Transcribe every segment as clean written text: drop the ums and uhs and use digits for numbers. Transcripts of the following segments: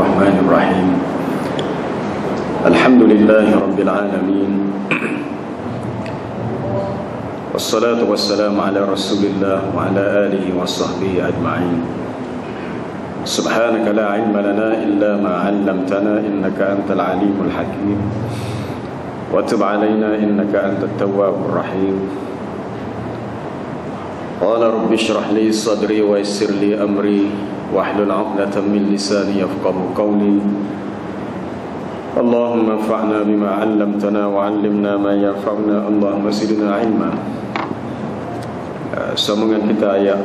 الرحمن الرحيم الحمد لله رب العالمين والصلاة والسلام على رسول الله وعلى آله وصحبه أجمعين سبحانك لا علم لنا إلا ما علمتنا إنك أنت العليم الحكيم وتب علينا إنك أنت التواب الرحيم قال رب اشرح لي صدري ويسر لي أمري واحلل عقدة من لساني يفقهوا قولي اللهم انفعنا بما علمتنا وعلمنا ما ينفعنا اللهم زدنا علما. Sambungan kita ayat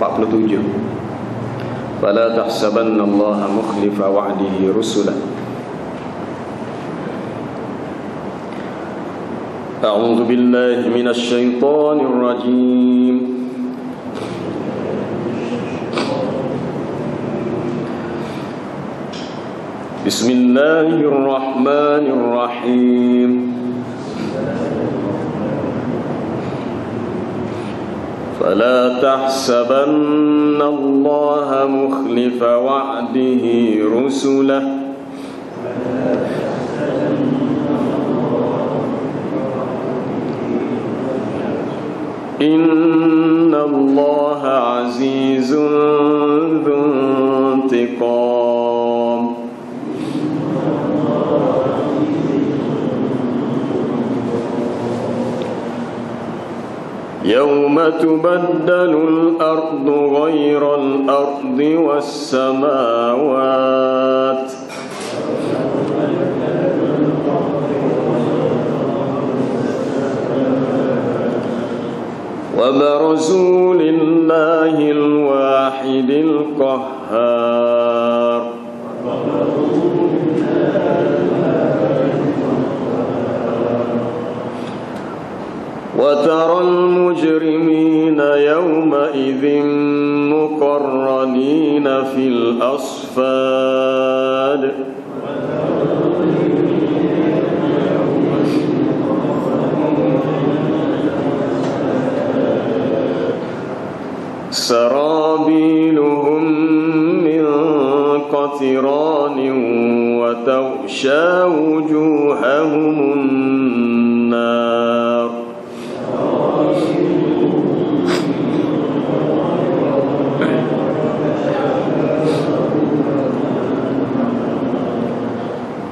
47. Fala tahsabanna Allah mukhlifa wa'dihi rusulah. A'udzu billahi minasy syaithanir rajim. Bismillahirrahmanirrahim. Fala tahsabanna Allah mukhlifa wa'dihi rusulah. Inna Allah azizun dzu intiqam. يوم تبدل الأرض غير الأرض والسماوات وبرزوا لله الواحد القهار وترى المجرمين يومئذ مقرنين في الأصفاد سرابيلهم من قطران وتغشى وجوههم النار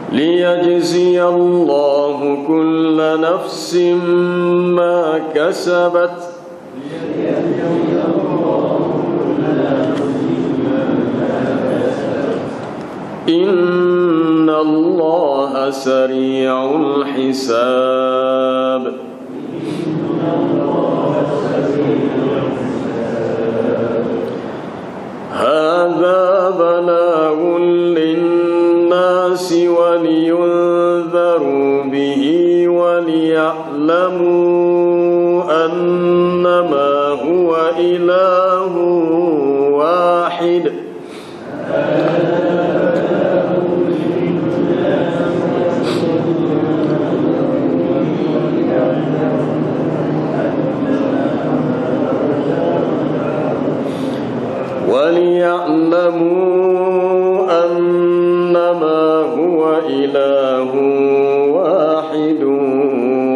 ليجزي الله كل نفس ما كسبت إن الله سريع الحساب هذا بلاغ للناس ولينذروا به وليعلموا أنما هو إله واحد وليعلموا أنما هو إله واحد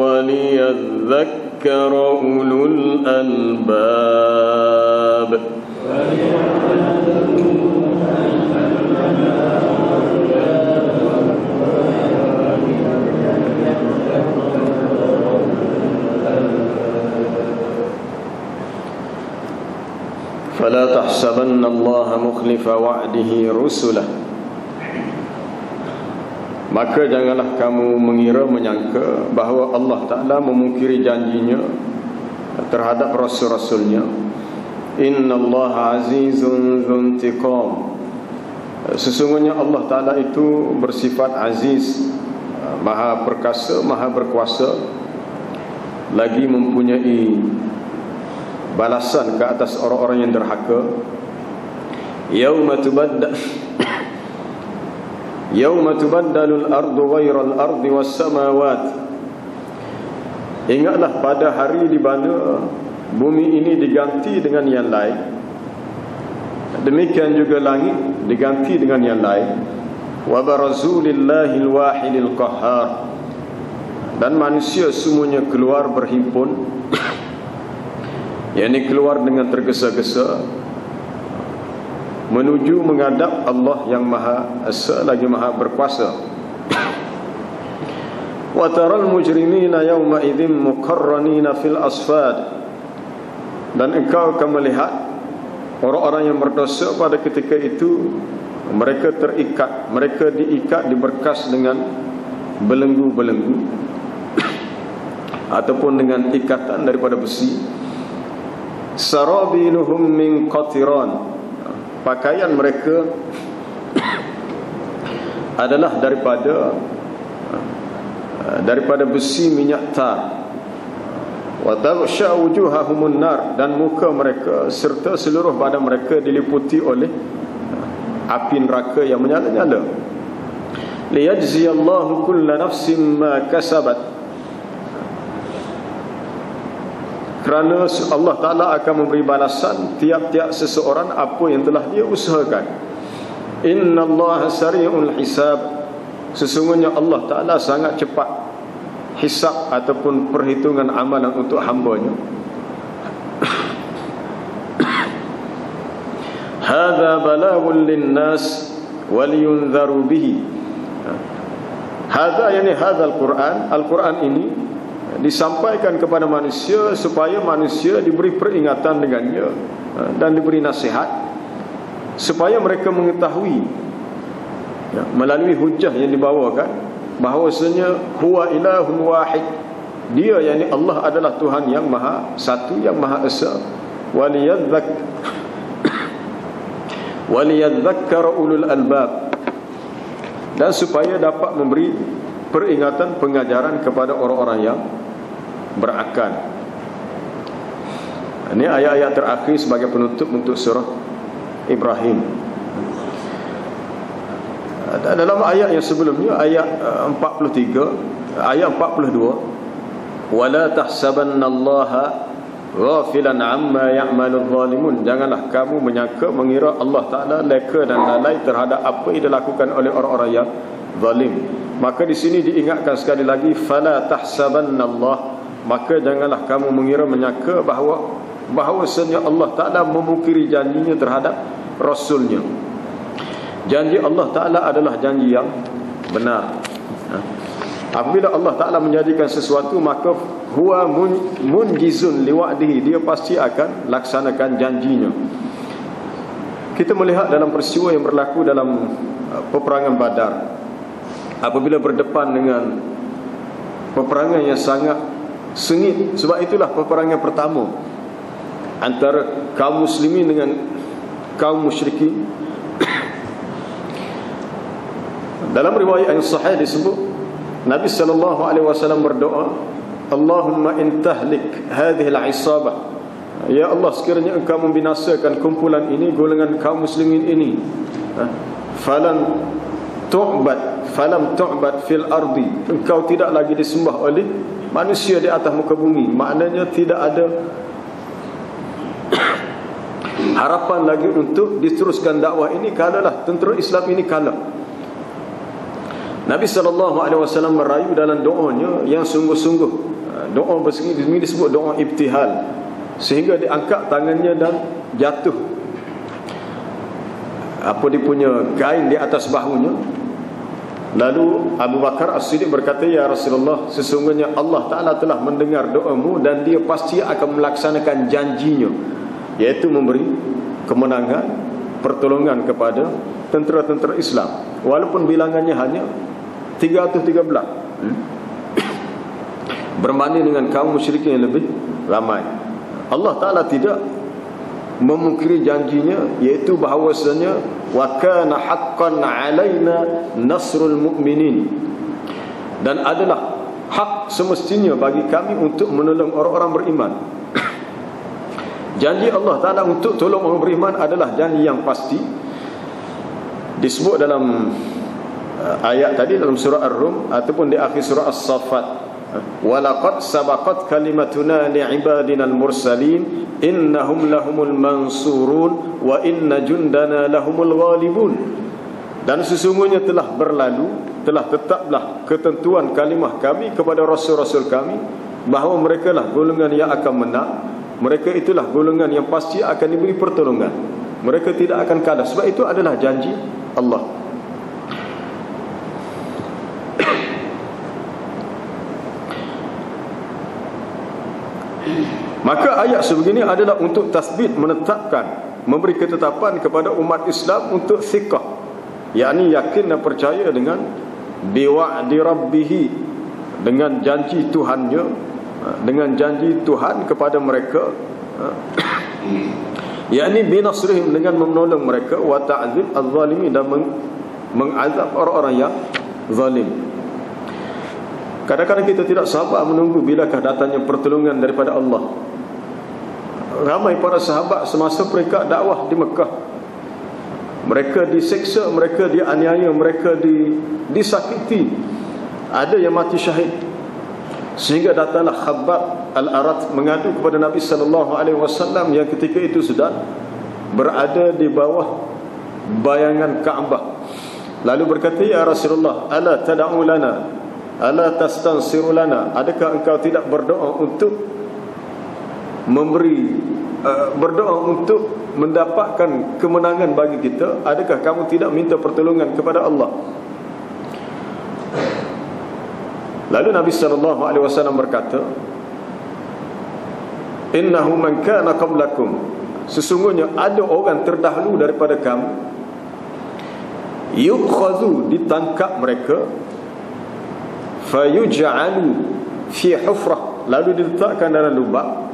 وليذكر أولو الألباب. فلا تحسبن الله مخلف وعده رسله. Maka janganlah kamu mengira menyangka bahawa Allah Ta'ala memungkiri janjinya terhadap rasul-rasulnya. Inna Allah azizun dzuntiqam. Sesungguhnya Allah Ta'ala itu bersifat aziz, maha perkasa, maha berkuasa, lagi mempunyai balasan ke atas orang-orang yang derhaka. Yauma tubaddalul ardu ghairal ardi was samawat. Ingatlah pada hari di mana bumi ini diganti dengan yang lain. Demikian juga langit diganti dengan yang lain. Wa barazu lillahil wahidil qahhar. Dan manusia semuanya keluar berhimpun, yakni keluar dengan tergesa-gesa menuju menghadap Allah yang Maha Esa lagi Maha berkuasa. Wa taral mujrimina yawma idzin muqarranina fil asfad. Dan engkau akan melihat orang-orang yang berdosa pada ketika itu, mereka terikat, mereka diikat, diberkas dengan belenggu-belenggu ataupun dengan ikatan daripada besi. Sarabiluhum min qatiran. Pakaian mereka adalah daripada besi minyak tar. Wa taghsha wujuhahumun nar. Dan muka mereka serta seluruh badan mereka diliputi oleh api neraka yang menyala-nyala. Liyajziyallahu kulla nafsin ma kasabat. Kerana Allah Ta'ala akan memberi balasan tiap-tiap seseorang apa yang telah dia usahakan. Inna Allah sari'ul hisab. Sesungguhnya Allah Ta'ala sangat cepat hisab ataupun perhitungan amalan untuk hamba-Nya. Hadza balaghun linnas waliyunzaru bihi. Hadza yani hadzal Quran. Al-Quran ini disampaikan kepada manusia supaya manusia diberi peringatan dengannya dan diberi nasihat supaya mereka mengetahui melalui hujah yang dibawakan bahawasanya huwa ilahun wahid. Dia yakni Allah adalah Tuhan yang maha satu, yang maha esa. Waliyadzakkara ulul albab. Dan supaya dapat memberi peringatan, pengajaran kepada orang-orang yang berakal. Ini ayat-ayat terakhir sebagai penutup untuk surah Ibrahim. Dalam ayat yang sebelumnya, ayat 43, ayat 42, wala tahsabannallaha ghafilan amma ya'malul zalimun. Janganlah kamu menyangka, mengira Allah Ta'ala leka dan lalai terhadap apa yang dilakukan oleh orang-orang yang zalim. Maka di sini diingatkan sekali lagi, fala tahsabannallah. Maka janganlah kamu mengira, menyangka bahawasanya Allah Ta'ala memungkiri janjinya terhadap Rasulnya. Janji Allah Ta'ala adalah janji yang benar. Apabila Allah Ta'ala menjadikan sesuatu, maka huwa munjizun liwa'dihi. Dia pasti akan laksanakan janjinya. Kita melihat dalam peristiwa yang berlaku dalam peperangan Badar, apabila berdepan dengan peperangan yang sangat sengit. Sebab itulah peperangan pertama antara kaum muslimin dengan kaum musyrikin. Dalam riwayat yang sahih disebut Nabi SAW berdoa, Allahumma intahlik hadhihi al-isabah. Ya Allah, sekiranya engkau membinasakan kumpulan ini, golongan kaum muslimin ini, falam tu'bad fil ardi. Engkau tidak lagi disembah oleh manusia di atas muka bumi. Maknanya tidak ada harapan lagi untuk diteruskan dakwah ini kalalah tentera Islam ini kalah. Nabi SAW merayu dalam doanya yang sungguh-sungguh. Doa ini disebut doa ibtihal, sehingga diangkat tangannya dan jatuh apa dia punya kain di atas bahunya. Lalu Abu Bakar As-Siddiq berkata, ya Rasulullah, sesungguhnya Allah Ta'ala telah mendengar doamu dan dia pasti akan melaksanakan janjinya, iaitu memberi kemenangan, pertolongan kepada tentera-tentera Islam, walaupun bilangannya hanya 313 berbanding dengan kaum musyrikin yang lebih ramai. Allah Ta'ala tidak memungkiri janjinya, iaitu bahawasanya wa kana haqqan alaina nasrul mu'minin. Dan adalah hak semestinya bagi kami untuk menolong orang-orang beriman. Janji Allah Ta'ala untuk tolong orang beriman adalah janji yang pasti. Disebut dalam ayat tadi dalam surah Ar-Rum ataupun di akhir surah As-Saffat, walaqad sabaqat kalimatuna li'ibadina al-mursalin innahum lahumul mansurun wa inna jundana lahumul ghalibun. Dan sesungguhnya telah berlalu, telah tetaplah ketentuan kalimah kami kepada rasul-rasul kami bahawa mereka lah golongan yang akan menang. Mereka itulah golongan yang pasti akan diberi pertolongan. Mereka tidak akan kalah. Sebab itu adalah janji Allah. Maka ayat sebegini adalah untuk tasbit, menetapkan, memberi ketetapan kepada umat Islam untuk thiqah, yakni yakin dan percaya dengan biwa'di rabbihi, dengan janji Tuhannya, dengan janji Tuhan kepada mereka, yakni binasrihim, dengan menolong mereka, wa ta'zib az-zalimin, dan mengazab orang-orang yang zalim. Kadang-kadang kita tidak sabar menunggu bilakah datangnya pertolongan daripada Allah. Ramai para sahabat semasa mereka dakwah di Mekah, mereka diseksa, mereka dianiaya, mereka disakiti, ada yang mati syahid. Sehingga datanglah Khabbab al-Arat mengadu kepada Nabi SAW yang ketika itu sedang berada di bawah bayangan Kaabah. Lalu berkata, ya Rasulullah, ala tad'u lana, ala tastansiru lana, adakah engkau tidak berdoa untuk berdoa untuk mendapatkan kemenangan bagi kita? Adakah kamu tidak minta pertolongan kepada Allah? Lalu Nabi SAW berkata, innahu man kana qablakum, sesungguhnya ada orang terdahulu daripada kamu, yukhadhu, ditangkap mereka, fayuj'alu fi hufrah, lalu diletakkan dalam lubang,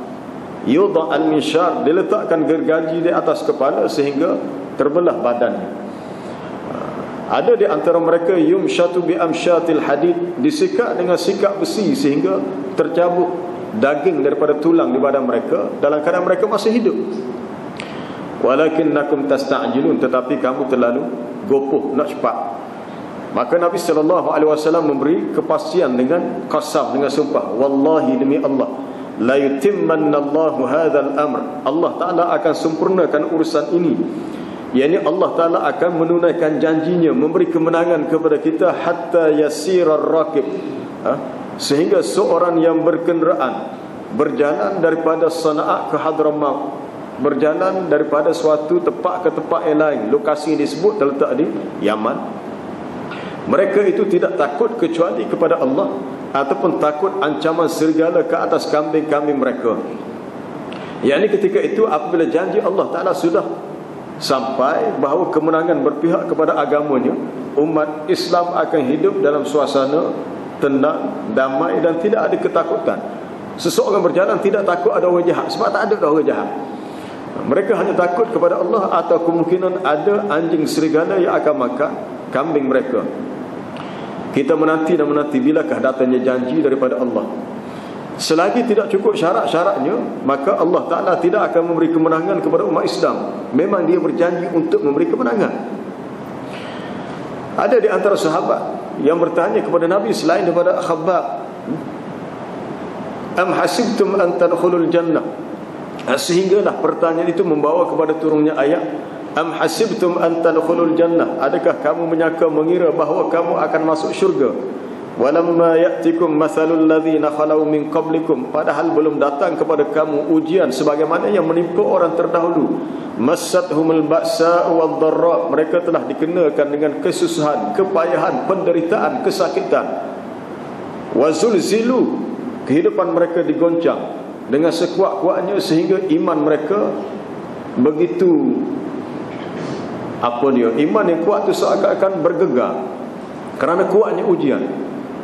yudha al-minshar, diletakkan gergaji di atas kepala sehingga terbelah badannya. Ada di antara mereka yumshatu bi amshatil hadid, disikat dengan sikat besi sehingga tercabut daging daripada tulang di badan mereka dalam keadaan mereka masih hidup. Walakinnakum tasta'jilun, tetapi kamu terlalu gopoh nak cepat. Maka Nabi SAW memberi kepastian dengan qasam, dengan sumpah, wallahi, demi Allah, la yutimmannallahu hadzal amr, Allah Ta'ala akan sempurnakan urusan ini, yakni Allah Ta'ala akan menunaikan janjinya, memberi kemenangan kepada kita, hatta yasirar rakib, sehingga seorang yang berkenderaan berjalan daripada Sana'a ke Hadramaut, berjalan daripada suatu tempat ke tempat yang lain, lokasi yang disebut terletak di Yaman, mereka itu tidak takut kecuali kepada Allah, ataupun takut ancaman serigala ke atas kambing-kambing mereka. Yakni ketika itu apabila janji Allah Ta'ala sudah sampai bahawa kemenangan berpihak kepada agamanya, umat Islam akan hidup dalam suasana tenang, damai, dan tidak ada ketakutan. Seseorang berjalan tidak takut ada orang jahat, sebab tak ada orang jahat. Mereka hanya takut kepada Allah, atau kemungkinan ada anjing serigala yang akan makan kambing mereka. Kita menanti dan menanti bilakah datangnya janji daripada Allah. Selagi tidak cukup syarat-syaratnya, maka Allah Ta'ala tidak akan memberi kemenangan kepada umat Islam. Memang dia berjanji untuk memberi kemenangan. Ada di antara sahabat yang bertanya kepada Nabi selain daripada Khabbab, am hasibtum an tadkhulul jannah, sehinggalah pertanyaan itu membawa kepada turunnya ayat, am hasibtum an tadkhulul jannah, adakah kamu menyangka, mengira bahawa kamu akan masuk syurga, walamma ya'tikum mathalul ladzina khalau min qablikum, padahal belum datang kepada kamu ujian sebagaimana yang menimpa orang terdahulu, massathumul ba'sa wad dharra, mereka telah dikenakan dengan kesusahan, kepayahan, penderitaan, kesakitan, wazulzilu, kehidupan mereka digoncang dengan sekuat-kuatnya sehingga iman mereka begitu, iman yang kuat itu seakan-akan bergegar kerana kuatnya ujian.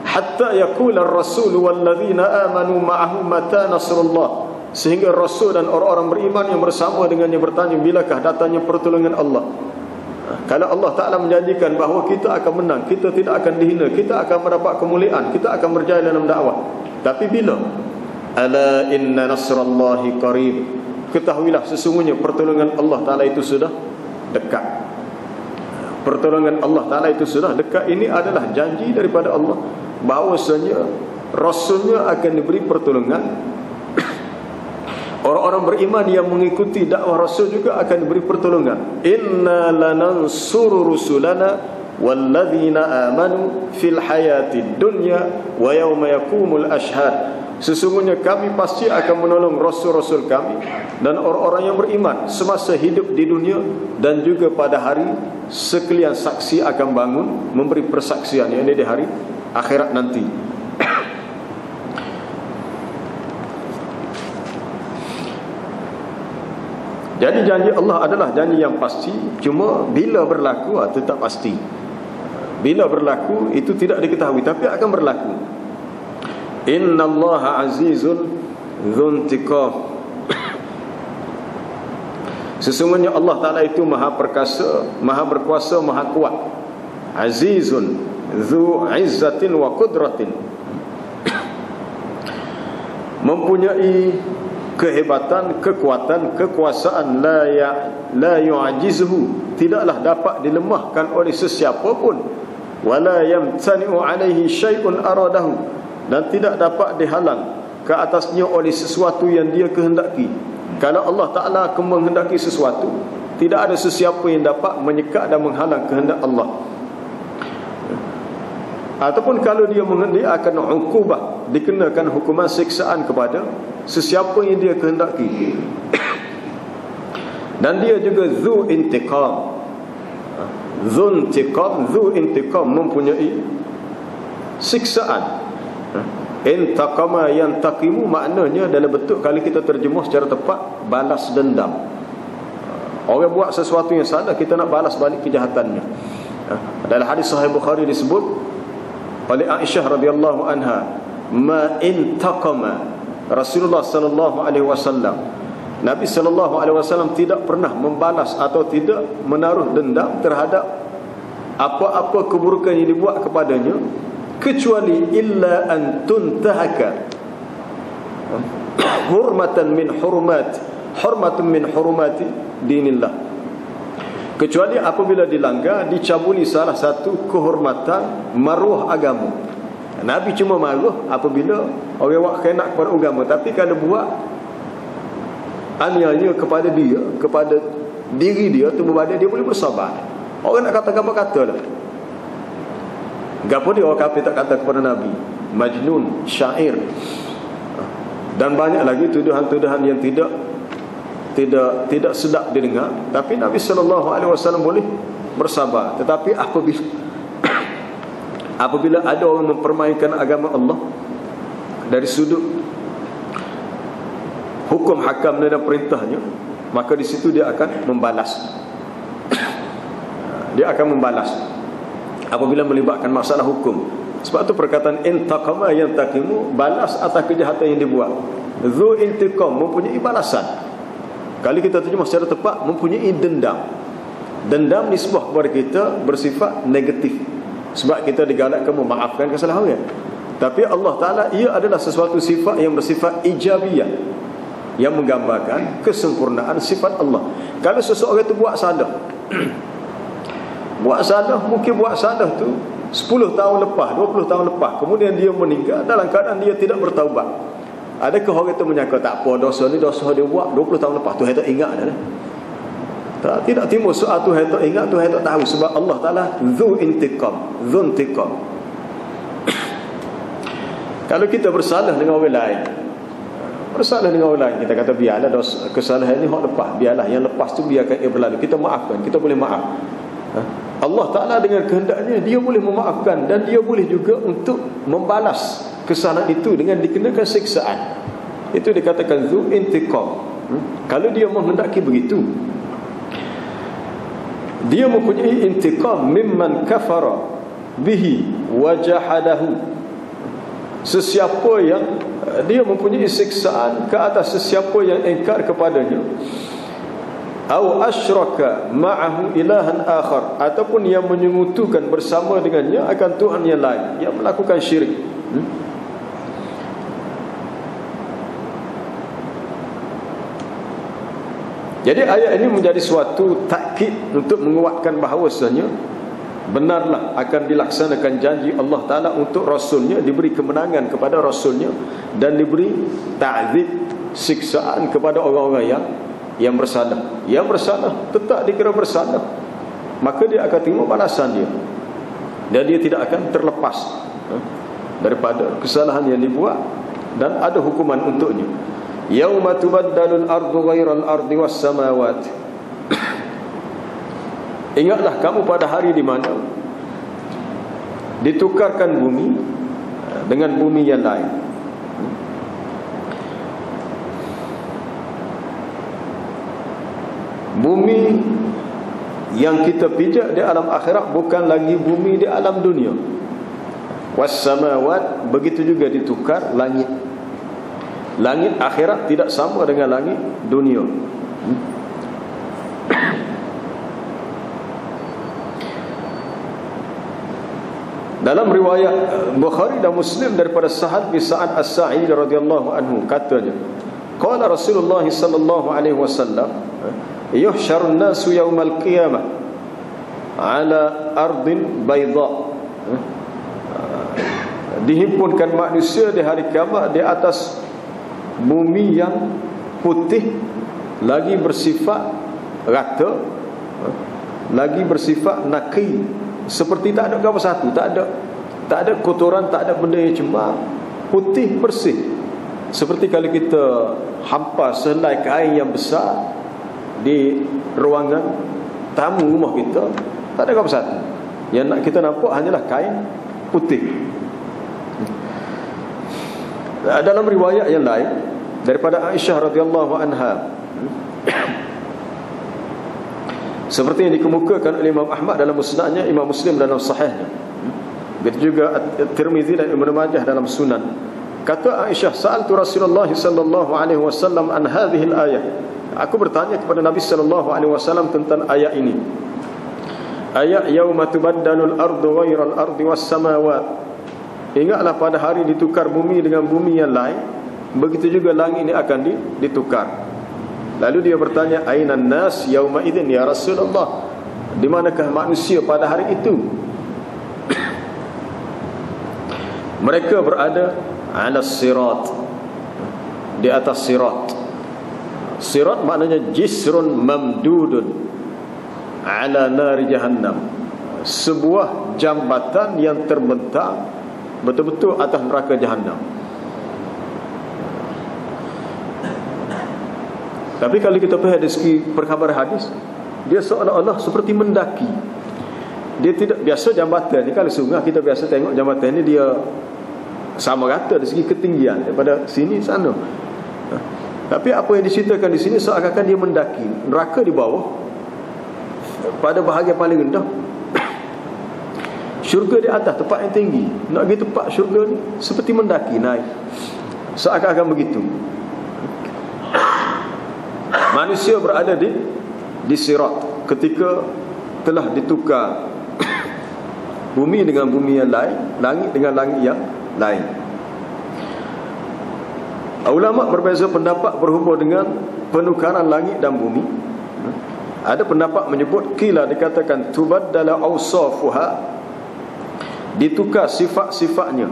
Hatta yaqula ar-rasul walladzina amanu ma'ahu mata nasrullah, sehingga rasul dan orang-orang beriman yang bersama dengannya bertanya, bilakah datangnya pertolongan Allah. Kalau Allah Ta'ala menjanjikan bahawa kita akan menang, kita tidak akan dihina, kita akan mendapat kemuliaan, kita akan berjaya dalam dakwah, tapi bila? Ala inna nasrallahi qarib, ketahuilah sesungguhnya pertolongan Allah Ta'ala itu sudah dekat. Pertolongan Allah Ta'ala itu sudah dekat. Ini adalah janji daripada Allah bahawasanya Rasulnya akan diberi pertolongan. Orang-orang beriman yang mengikuti dakwah Rasul juga akan diberi pertolongan. Inna lanansuru rusulana walladzina amanu fil hayati dunya wa yauma yaqumul ashhad. Sesungguhnya kami pasti akan menolong Rasul-Rasul kami dan orang-orang yang beriman semasa hidup di dunia dan juga pada hari sekalian saksi akan bangun memberi persaksian, yakni di hari akhirat nanti. Jadi janji Allah adalah janji yang pasti, cuma bila berlaku itu tak pasti. Bila berlaku itu tidak diketahui, tapi akan berlaku. Innallaha azizun dzuntiqam. Sesungguhnya Allah Ta'ala itu maha perkasa, maha berkuasa, maha kuat. Azizun dzu izzatin wa qudratin. Mempunyai kehebatan, kekuatan, kekuasaan, la yu'ajizuhu, tidaklah dapat dilemahkan oleh sesiapa pun. Wala yamtani'u alaihi syai'un aradahu, dan tidak dapat dihalang ke atasnya oleh sesuatu yang dia kehendaki. Kalau Allah Ta'ala menghendaki sesuatu, tidak ada sesiapa yang dapat menyekat dan menghalang kehendak Allah. Ataupun kalau dia menghendaki akan ukubah, dikenakan hukuman siksaan kepada sesiapa yang dia kehendaki. Dan dia juga zu intiqam. Zu intiqam mempunyai siksaan. Intaqama yantaqimu, maknanya dalam bentuk, kalau kita terjemah secara tepat, balas dendam. Orang buat sesuatu yang salah, kita nak balas balik kejahatannya. Dalam hadis sahih Bukhari disebut oleh Aisyah radhiyallahu anha, ma intaqama Rasulullah sallallahu alaihi wasallam, Nabi sallallahu alaihi wasallam tidak pernah membalas atau tidak menaruh dendam terhadap apa-apa keburukan yang dibuat kepadanya, kecuali illa an tuntahaka hurmatan min hurmati dinillah, kecuali apabila dilanggar, dicabuli salah satu kehormatan maruah agama. Nabi cuma maruah apabila orang buat kena kepada agama, tapi kalau buat aniaya kepada dia, kepada diri dia, tubuh badan dia, boleh bersabar. Orang nak kata apa-kata lah. Gapo dia orang kafir tak kata kepada Nabi? Majnun, syair, dan banyak lagi tuduhan-tuduhan yang tidak sedap didengar. Tapi Nabi SAW boleh bersabar. Tetapi apabila ada orang mempermainkan agama Allah dari sudut hukum hakam dan perintahnya, maka di situ dia akan membalas. Dia akan membalas apabila melibatkan masalah hukum. Sebab tu perkataan intaqama yantaqimu, balas atas kejahatan yang dibuat. Zu intiqam, mempunyai balasan. Kalau kita terjemah secara tepat, mempunyai dendam. Dendam nisbah kepada kita bersifat negatif, sebab kita digalakkan memaafkan kesalahan. Tapi Allah Ta'ala, ia adalah sesuatu sifat yang bersifat ijabiyah, yang menggambarkan kesempurnaan sifat Allah. Kalau seseorang itu buat salah mungkin buat salah tu 10 tahun lepas, 20 tahun lepas, kemudian dia meninggal dalam keadaan dia tidak bertaubat. Adakah orang itu menyangka tak apa, dosa dia buat 20 tahun lepas, Tuhan tak ingat dah? Tidak timbul soal Tuhan tak ingat, Tuhan tak tahu. Sebab Allah Ta'ala zu intiqam. Kalau kita bersalah dengan orang lain, kita kata biarlah dosa, kesalahan ini hak lepas, biarlah yang lepas tu biarkan ia berlalu, kita maafkan, kita boleh maaf. Allah Ta'ala dengan kehendaknya, dia boleh memaafkan, dan dia boleh juga untuk membalas kesalahan itu dengan dikenakan siksaan. Itu dikatakan zu intiqam. Kalau dia menghendaki begitu, dia mempunyai intiqam mimman kafara bihi wa jahadahu. Sesiapa yang dia mempunyai siksaan ke atas sesiapa yang ingkar kepadanya, au asyraka ma'ahu ilahan akhar, ataupun yang menyekutukan bersama dengannya akan Tuhan yang lain, yang melakukan syirik. Jadi ayat ini menjadi suatu takkid untuk menguatkan bahawasanya benarlah akan dilaksanakan janji Allah Ta'ala untuk Rasulnya, diberi kemenangan kepada Rasulnya, dan diberi ta'zib, siksaan kepada orang-orang yang bersalah. Yang bersalah tetap dikira bersalah, maka dia akan terima balasan dia, dan dia tidak akan terlepas daripada kesalahan yang dibuat, dan ada hukuman untuknya. Yauma tubaddalul ardu ghairal ardi was samawat. Ingatlah kamu pada hari di mana ditukarkan bumi dengan bumi yang lain. Bumi yang kita pijak di alam akhirat bukan lagi bumi di alam dunia. Was samawat, begitu juga ditukar langit. Langit akhirat tidak sama dengan langit dunia. Dalam riwayat Bukhari dan Muslim daripada Sahal bin Sa'ad As-Sa'idi radhiyallahu anhu, katanya, qala Rasulullah sallallahu alaihi wasallam, yuhsyarun nasu yaumal qiyamah ala ardin bayda. Dihimpunkan manusia di hari kiamat di atas bumi yang putih, lagi bersifat rata, lagi bersifat naqi, seperti tak ada apa satu, tak ada kotoran, tak ada benda yang cemar, putih bersih. Seperti kalau kita hampas selai kain yang besar di ruangan tamu rumah kita, tak ada apa satu, yang nak kita nampak hanyalah kain putih. Dalam riwayat yang lain daripada Aisyah radhiyallahu anha, seperti yang dikemukakan oleh Imam Ahmad dalam musnadnya, Imam Muslim dalam sahihnya, begitu juga Tirmizi dan Ibnu Majah dalam sunan. Kata Aisyah, sa'altu Rasulullah sallallahu alaihi wasallam an hadhihi al-ayah. Aku bertanya kepada Nabi sallallahu alaihi wasallam tentang ayat ini. Ayat yauma tubaddalul ardu ghairal ardi was samawat. Ingatlah pada hari ditukar bumi dengan bumi yang lain, begitu juga langit ini akan ditukar. Lalu dia bertanya, ainan nas yauma idzin ya Rasulullah, di manakah manusia pada hari itu? Mereka berada ala sirat, di atas sirat. Sirat maknanya jisrun mamdudun ala nari jahannam, sebuah jambatan yang terbentang betul-betul atas neraka jahannam. Tapi kalau kita perhati dari segi perkhabaran hadis, dia seolah-olah seperti mendaki. Dia tidak biasa jambatan ni, kalau sungai kita biasa tengok jambatan ni dia sama rata dari segi ketinggian daripada sini sana. Tapi apa yang diceritakan di sini seakan-akan dia mendaki neraka di bawah, pada bahagian paling rendah. Syurga di atas, tempat yang tinggi. Nak pergi tempat syurga ni seperti mendaki naik, seakan-akan begitu. Manusia berada di sirat ketika telah ditukar bumi dengan bumi yang lain, langit dengan langit yang lain. Ulama berbeza pendapat berhubung dengan penukaran langit dan bumi. Ada pendapat menyebut qila, dikatakan tubaddala awsafuha, ditukar sifat-sifatnya.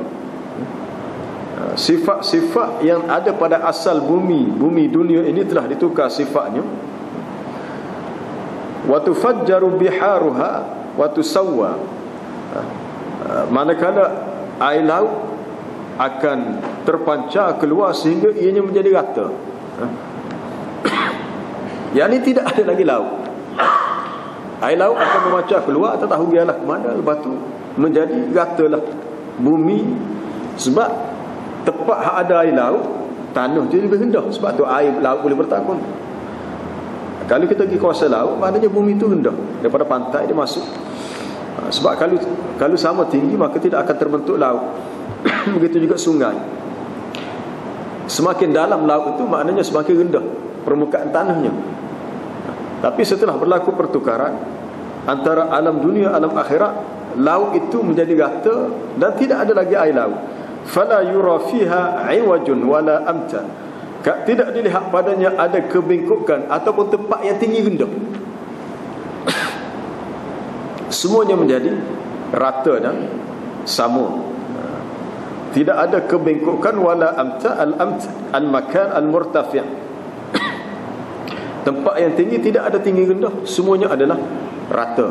Sifat-sifat yang ada pada asal bumi dunia ini telah ditukar sifatnya. Wa tufajjaru biharuha wa tusawwa, manakala air laut akan terpancar keluar sehingga ianya menjadi rata. Yang ini tidak ada lagi laut. Air laut akan memancar keluar, tak tahu biarlah ke mana, lepas tu menjadi ratalah bumi. Sebab tempat hak ada air laut, tanah dia lebih rendah, sebab tu air laut boleh bertakun. Kalau kita pergi kawasan laut, maknanya bumi itu rendah, daripada pantai dia masuk. Sebab kalau sama tinggi, maka tidak akan terbentuk laut. Begitu juga sungai. Semakin dalam laut itu, maknanya semakin rendah permukaan tanahnya. Tapi setelah berlaku pertukaran antara alam dunia, alam akhirat, laut itu menjadi rata dan tidak ada lagi air laut. Fala yura fiha iwajun wala amta, tidak dilihat padanya ada kebengkokan ataupun tempat yang tinggi rendah. semuanya menjadi rata dan sama. Tidak ada kebengkokan wala amta al-makan al-murtafi'. Tempat yang tinggi tidak ada tinggi rendah, semuanya adalah rata.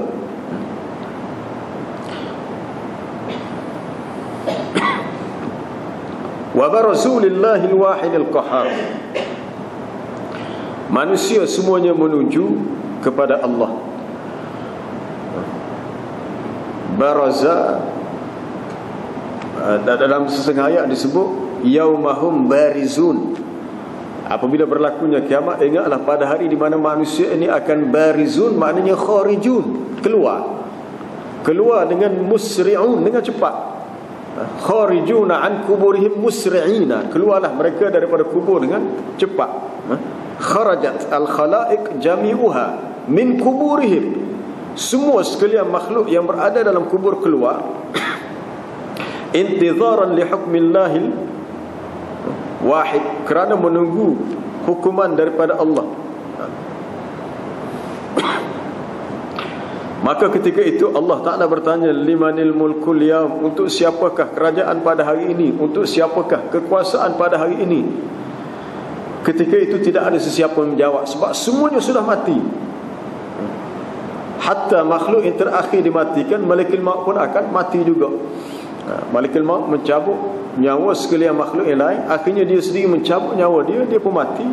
Wa barazu lillahi al-wahid al-qahhar. Manusia semuanya menuju kepada Allah. Baraza, dalam setengah ayat disebut yaumahum barizun. Apabila berlakunya kiamat, ingatlah pada hari di mana manusia ini akan barizun, maknanya kharijun, keluar dengan musri'un, dengan cepat. Kharijuna an kuburihim musri'ina, keluarlah mereka daripada kubur dengan cepat. Kharajat al-khalaiq jami'uha min kuburihim, semua sekalian makhluk yang berada dalam kubur keluar intizaran li hukmillahil wahid, kerana menunggu hukuman daripada Allah. Maka ketika itu Allah Ta'ala bertanya, limanil mulkul yaum, untuk siapakah kerajaan pada hari ini, untuk siapakah kekuasaan pada hari ini. Ketika itu tidak ada sesiapa yang menjawab, sebab semuanya sudah mati. Hatta makhluk yang terakhir dimatikan, malakul maut pun akan mati juga. Malakul maut mencabut nyawa sekalian makhluk yang lain, akhirnya dia sendiri mencabut nyawa dia pun mati.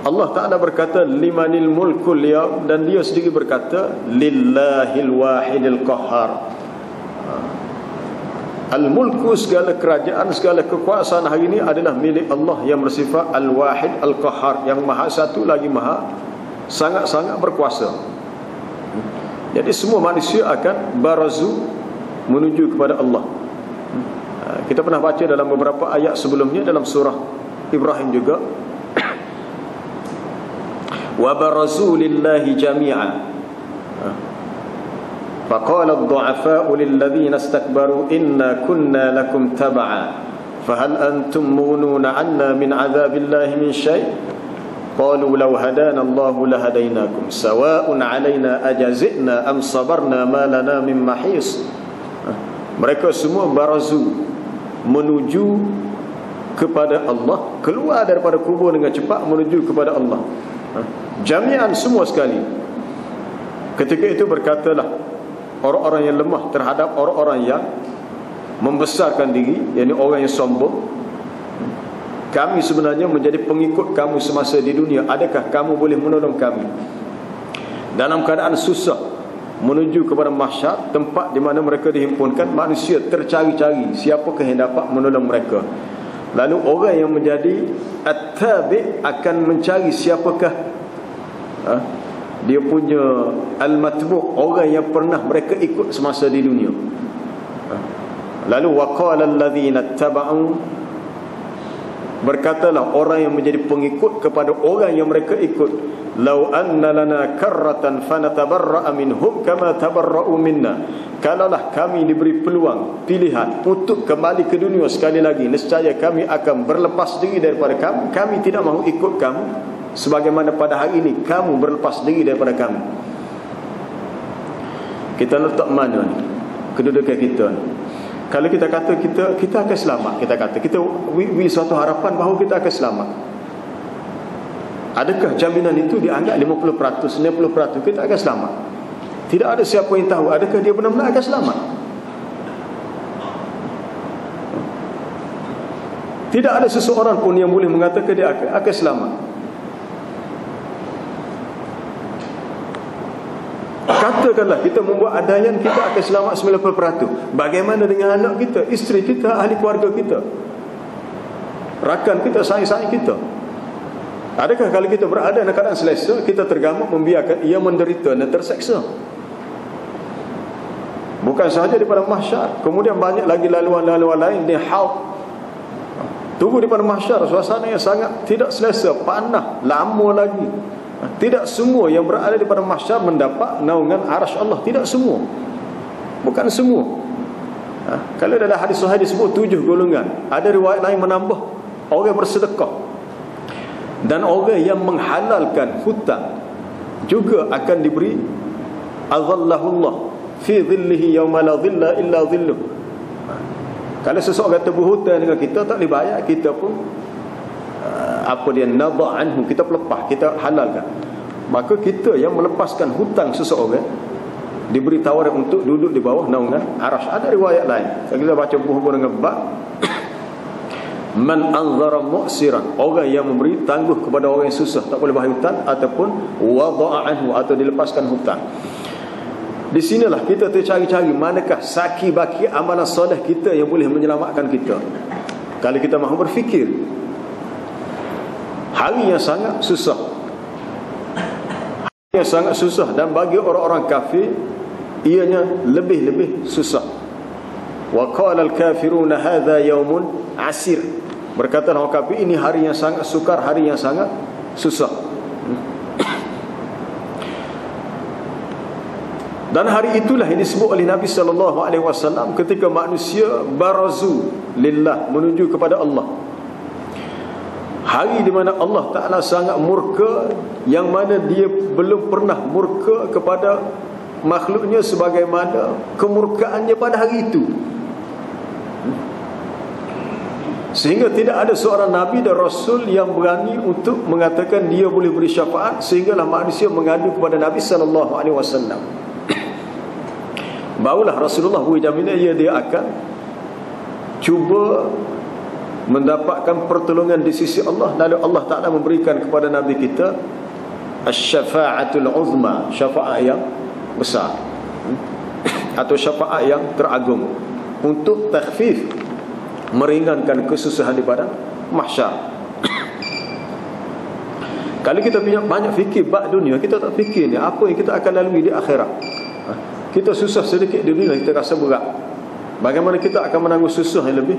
Allah Ta'ala berkata limanil mulkul yaum, dan dia sendiri berkata lillahil wahidil qahhar. Al-mulku, segala kerajaan, segala kekuasaan hari ini adalah milik Allah yang bersifat al-wahid al-qahhar, yang maha satu lagi maha sangat-sangat berkuasa. Jadi semua manusia akan barazu menuju kepada Allah. Kita pernah baca dalam beberapa ayat sebelumnya dalam surah Ibrahim juga. Wa barazu lillahi jami'an. Faqala ad-du'afa'u lilladhina istakbaru inna kunna lakum tab'a fahal antum mughnuna 'anna min 'adzabillahi min syai'. Qalu law hadana Allahu lahadainakum sawa'un 'alaina ajazina am sabarna ma lana min mahis. Mereka semua barazu menuju kepada Allah, keluar daripada kubur dengan cepat menuju kepada Allah. Jami'an, semua sekali. Ketika itu berkatalah orang-orang yang lemah terhadap orang-orang yang membesarkan diri, yakni orang yang sombong, kami sebenarnya menjadi pengikut kamu semasa di dunia, adakah kamu boleh menolong kami? Dalam keadaan susah menuju kepada mahsyar, tempat di mana mereka dihimpunkan, manusia tercari-cari siapakah yang dapat menolong mereka. Lalu orang yang menjadi at-tabi' akan mencari siapakah dia punya al-matbu', orang yang pernah mereka ikut semasa di dunia. Lalu waqala alladhina ittaba'u, berkatalah orang yang menjadi pengikut kepada orang yang mereka ikut, lau anna lana karratan fanatabarra'a minhum kama tabarra'u minna, kalaulah kami diberi peluang, pilihan untuk kembali ke dunia sekali lagi, nescaya kami akan berlepas diri daripada kamu. Kami tidak mahu ikut kamu sebagaimana pada hari ini kamu berlepas diri daripada kami. Kita letak mana ni kedudukan kita ni? Kalau kita kata kita akan selamat, kita suatu harapan bahawa kita akan selamat, adakah jaminan itu dianggap 50%, 90% kita akan selamat? Tidak ada siapa yang tahu adakah dia benar-benar akan selamat. Tidak ada seseorang pun yang boleh mengatakan dia akan selamat. Katakanlah kita membuat andaian kita akan selamat 90%. Bagaimana dengan anak kita, isteri kita, ahli keluarga kita, rakan kita, saing-saing kita? Adakah kalau kita berada dalam keadaan selesa, kita tergamuk membiarkan ia menderita dan terseksa? Bukan sahaja daripada mahsyar, kemudian banyak lagi laluan-laluan lain di haud. Tunggu daripada mahsyar, suasana yang sangat tidak selesa, panah, lama lagi. Tidak semua yang berada daripada mahsyar mendapat naungan arasy Allah. Tidak semua, bukan semua. Kalau dalam hadis sahih disebut 7 golongan, ada riwayat lain menambah orang bersedekah dan orang yang menghalalkan hutang juga akan diberi azallahullah fi dhillihi yawma la dhilla illa dhilluh. Kalau seseorang kata berhutang dengan kita, tak boleh bayar, kita pun apa dia, nadha anhu, kita pelepah, kita halalkan. Maka kita yang melepaskan hutang seseorang diberi tawaran untuk duduk di bawah naungan arasy. Ada riwayat lain, kalau kita baca buku dengan bab man anzara mu'siran, orang yang memberi tangguh kepada orang yang susah, tak boleh bayar hutang, ataupun wada'a anhu, atau dilepaskan hutang. Di sinilah kita tercari-cari manakah saki baki amalan soleh kita yang boleh menyelamatkan kita. Kalau kita mahu berfikir, hari yang sangat susah, hari yang sangat susah, dan bagi orang-orang kafir ianya lebih-lebih susah. Wa qala al-kafiruna hadza yaumun asir, berkata orang kafir, ini hari yang sangat sukar, hari yang sangat susah. Dan hari itulah yang disebut oleh Nabi SAW ketika manusia barazu lillah, menuju kepada Allah. Hari di mana Allah Ta'ala sangat murka, yang mana dia belum pernah murka kepada makhluknya sebagaimana kemurkaannya pada hari itu. Sehingga tidak ada seorang Nabi dan Rasul yang berani untuk mengatakan dia boleh beri syafaat, sehinggalah manusia mengadu kepada Nabi SAW. Barulah Rasulullah beri jaminan dia akan cuba mendapatkan pertolongan di sisi Allah. Lalu Allah Ta'ala memberikan kepada Nabi kita asy-syafa'atul uzma, syafaat yang besar, atau syafaat yang teragung, untuk takhfif, meringankan kesusahan di padang mahsyar. Kalau kita banyak fikir bab dunia, kita tak fikir ni apa yang kita akan lalui di akhirat. Kita susah sedikit di dunia, kita rasa berat. Bagaimana kita akan menanggung susah yang lebih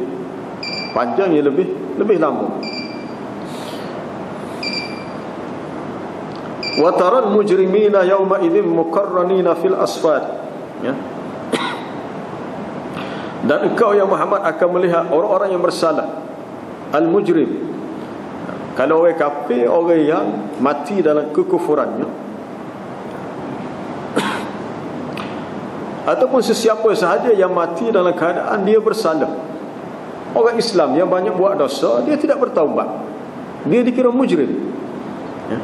panjang, yang lebih lama. Wa taral mujrimina yawma idzin muqarranina fil asfad, ya. Dan engkau ya Muhammad akan melihat orang-orang yang bersalah, al-mujrim. Kalau orang kafir, orang yang mati dalam kekufurannya, ataupun sesiapa sahaja yang mati dalam keadaan dia bersalah. Orang Islam yang banyak buat dosa, dia tidak bertaubat, dia dikira mujrim, ya.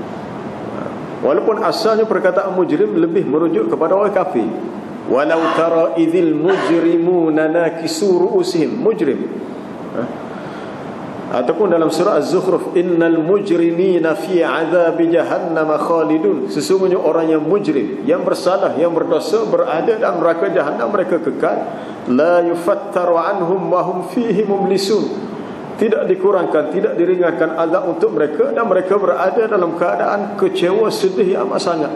Walaupun asalnya perkataan mujrim lebih merujuk kepada orang kafir. Walau tara idzil mujrimuna nakisu ru'usihim, mujrim, ya. Ataupun dalam surah Az-Zukhruf, innal mujrimina fi 'adzabi jahannam khalidun, sesungguhnya orang yang mujrim, yang bersalah, yang berdosa, berada dalam neraka jahannam, mereka kekal. La yufattaru anhum wa hum fihi mublisun, tidak dikurangkan, tidak diringankan azab untuk mereka, dan mereka berada dalam keadaan kecewa, sedih amat sangat.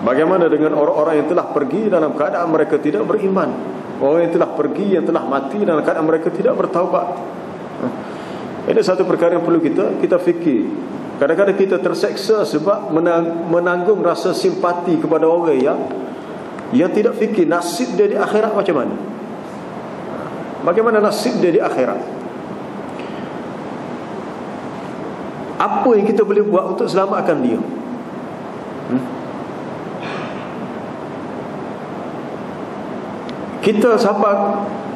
Bagaimana dengan orang-orang yang telah pergi dalam keadaan mereka tidak beriman? Orang yang telah pergi, yang telah mati dalam keadaan mereka tidak bertaubat. Ini satu perkara yang perlu kita fikir. Kadang-kadang kita terseksa sebab menanggung rasa simpati kepada orang yang tidak fikir nasib dia di akhirat macam mana. Bagaimana nasib dia di akhirat? Apa yang kita boleh buat untuk selamatkan dia? Kita sampai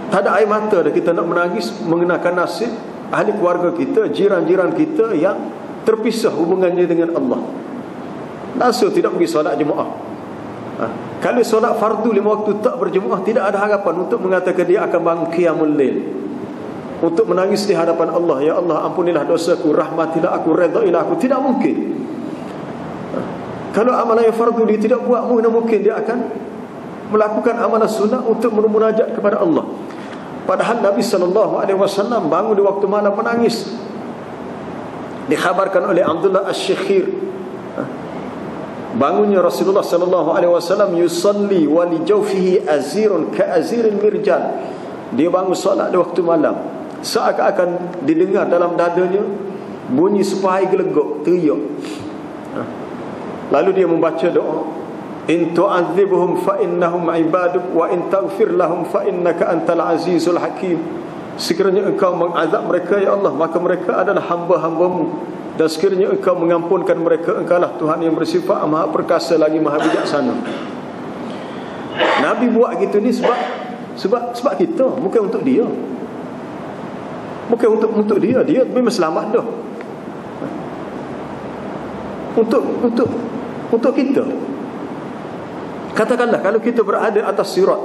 tak ada air mata dah, kita nak menangis mengenakan nasib ahli keluarga kita, jiran-jiran kita yang terpisah hubungannya dengan Allah. Nasa tidak pergi solat jemaah. Kalau solat fardu 5 waktu tak berjemaah, tidak ada harapan untuk mengatakan dia akan bangun qiyamul lail, untuk menangis di hadapan Allah, ya Allah ampunilah dosaku, rahmatilah aku, redailah aku. Tidak mungkin. Kalau amalan yang fardu dia tidak buat, mana mungkin dia akan melakukan amalan sunnah untuk bermunajat kepada Allah. Padahal Nabi SAW bangun di waktu malam menangis. Dikhabarkan oleh Abdullah Asy-Syekhir, bangunnya Rasulullah SAW yusalli wa li jawfihi azirun ka aziril mirjan. Dia bangun solat di waktu malam, seakan-akan didengar dalam dadanya bunyi sepahi gelegok, teriak. Lalu dia membaca doa, in tu'adzibhum fa innahum ibaduk wa in taghfir lahum fa innaka antal azizul hakim. Sekiranya engkau mengazab mereka ya Allah, maka mereka adalah hamba-hambamu, dan sekiranya engkau mengampunkan mereka, engkaulah Tuhan yang bersifat maha perkasa lagi maha bijaksana. Nabi buat gitu ni sebab kita, bukan untuk dia. Bukan untuk dia memang selamat dah. Untuk kita. Katakanlah kalau kita berada atas sirat,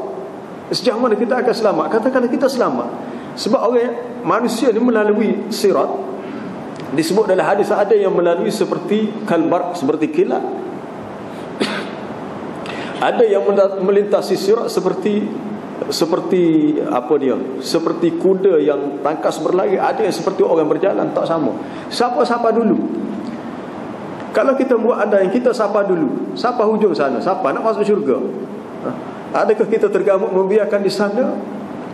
sejauh mana kita akan selamat? Katakanlah kita selamat. Sebab orang manusia ni melalui sirat, disebut dalam hadis ada yang melalui seperti kalbar, seperti kilat. Ada yang melintasi sirat seperti apa dia? Seperti kuda yang tangkas berlari. Ada yang seperti orang berjalan, tak sama. Siapa dulu? Kalau kita buat ada yang kita sapa dulu, sapa hujung sana, sapa nak masuk syurga. Adakah kita tergamuk membiarkan di sana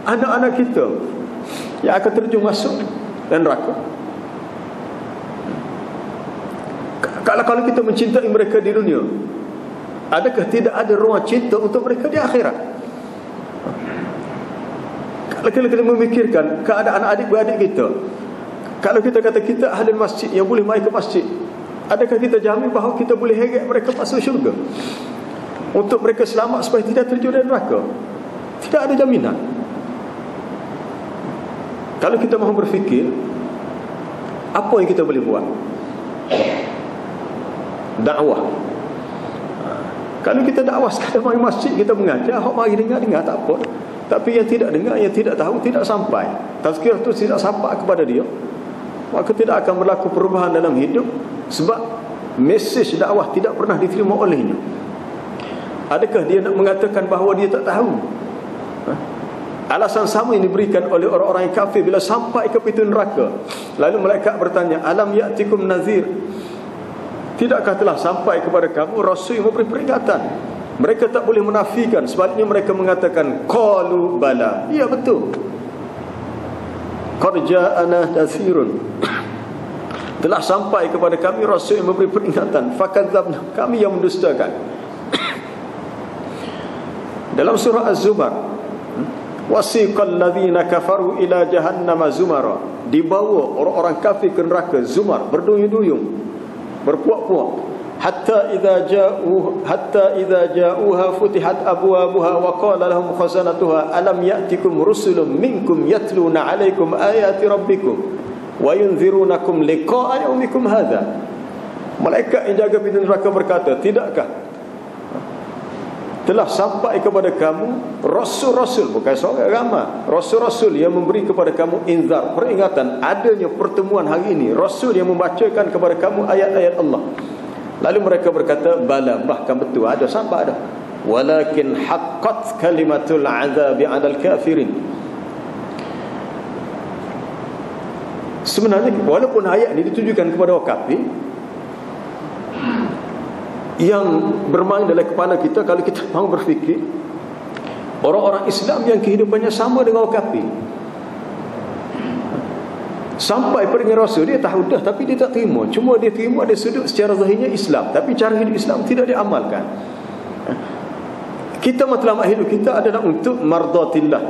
anak-anak kita yang akan terjun masuk dan neraka? Kalau kita mencintai mereka di dunia, adakah tidak ada ruang cinta untuk mereka di akhirat? Kalau kita memikirkan keadaan adik-beradik kita, kalau kita kata kita ahli masjid yang boleh mai ke masjid, adakah kita jamin bahawa kita boleh heret mereka masuk syurga, untuk mereka selamat supaya tidak terjun dalam neraka? Tidak ada jaminan. Kalau kita mahu berfikir, apa yang kita boleh buat? Dakwah. Kalau kita dakwah sekadar mari masjid, kita mengajar, hok mari dengar tak apa. Tapi yang tidak dengar, yang tidak tahu, tidak sampai, tazkirah itu tidak sampai kepada dia, maka tidak akan berlaku perubahan dalam hidup. Sebab mesej dakwah tidak pernah diterima olehnya. Adakah dia nak mengatakan bahawa dia tak tahu? Alasan sama yang diberikan oleh orang-orang yang kafir bila sampai ke pintu neraka. Lalu malaikat bertanya, alam ya'tikum nazir, tidakkah telah sampai kepada kamu rasul yang memberi peringatan? Mereka tak boleh menafikan, sebaliknya mereka mengatakan qalu bala, ya betul, qad ja'ana nazirun, telah sampai kepada kami rasul yang memberi peringatan. Fakadzabna, kami yang mendustakan. Dalam surah Az-Zumar, wasiqal ladzina kafaru ila jahannama zumara, dibawa orang-orang kafir ke neraka zumar, berduyun-duyun, berpuak-puak. Hatta idza ja'uha futihat abwabuha wa qala lahum khazanatuha alam ya'tikum rusulun minkum yatluna 'alaikum ayati rabbikum wa yunzirunakum liqa'a yaumikum hadha. Malaikat yang jaga pintu neraka berkata, tidakkah telah sampai kepada kamu rasul-rasul, bukan seorang ramai, rasul-rasul yang memberi kepada kamu inzar, peringatan adanya pertemuan hari ini, rasul yang membacakan kepada kamu ayat-ayat Allah. Lalu mereka berkata, bala, bahkan betul ada, sampai ada. Walakin haqqat kalimatul azabi 'alal kafirin. Sebenarnya walaupun ayat ini ditujukan kepada orang kafir, yang bermain dalam kepala kita, kalau kita mahu berfikir, orang-orang Islam yang kehidupannya sama dengan orang kafir, sampai peringatan Rasul, dia tahu dah tapi dia tak terima. Cuma dia terima, dia sudut secara zahirnya Islam, tapi cara hidup Islam tidak diamalkan. Kita matlamat hidup kita adalah untuk mardatillah,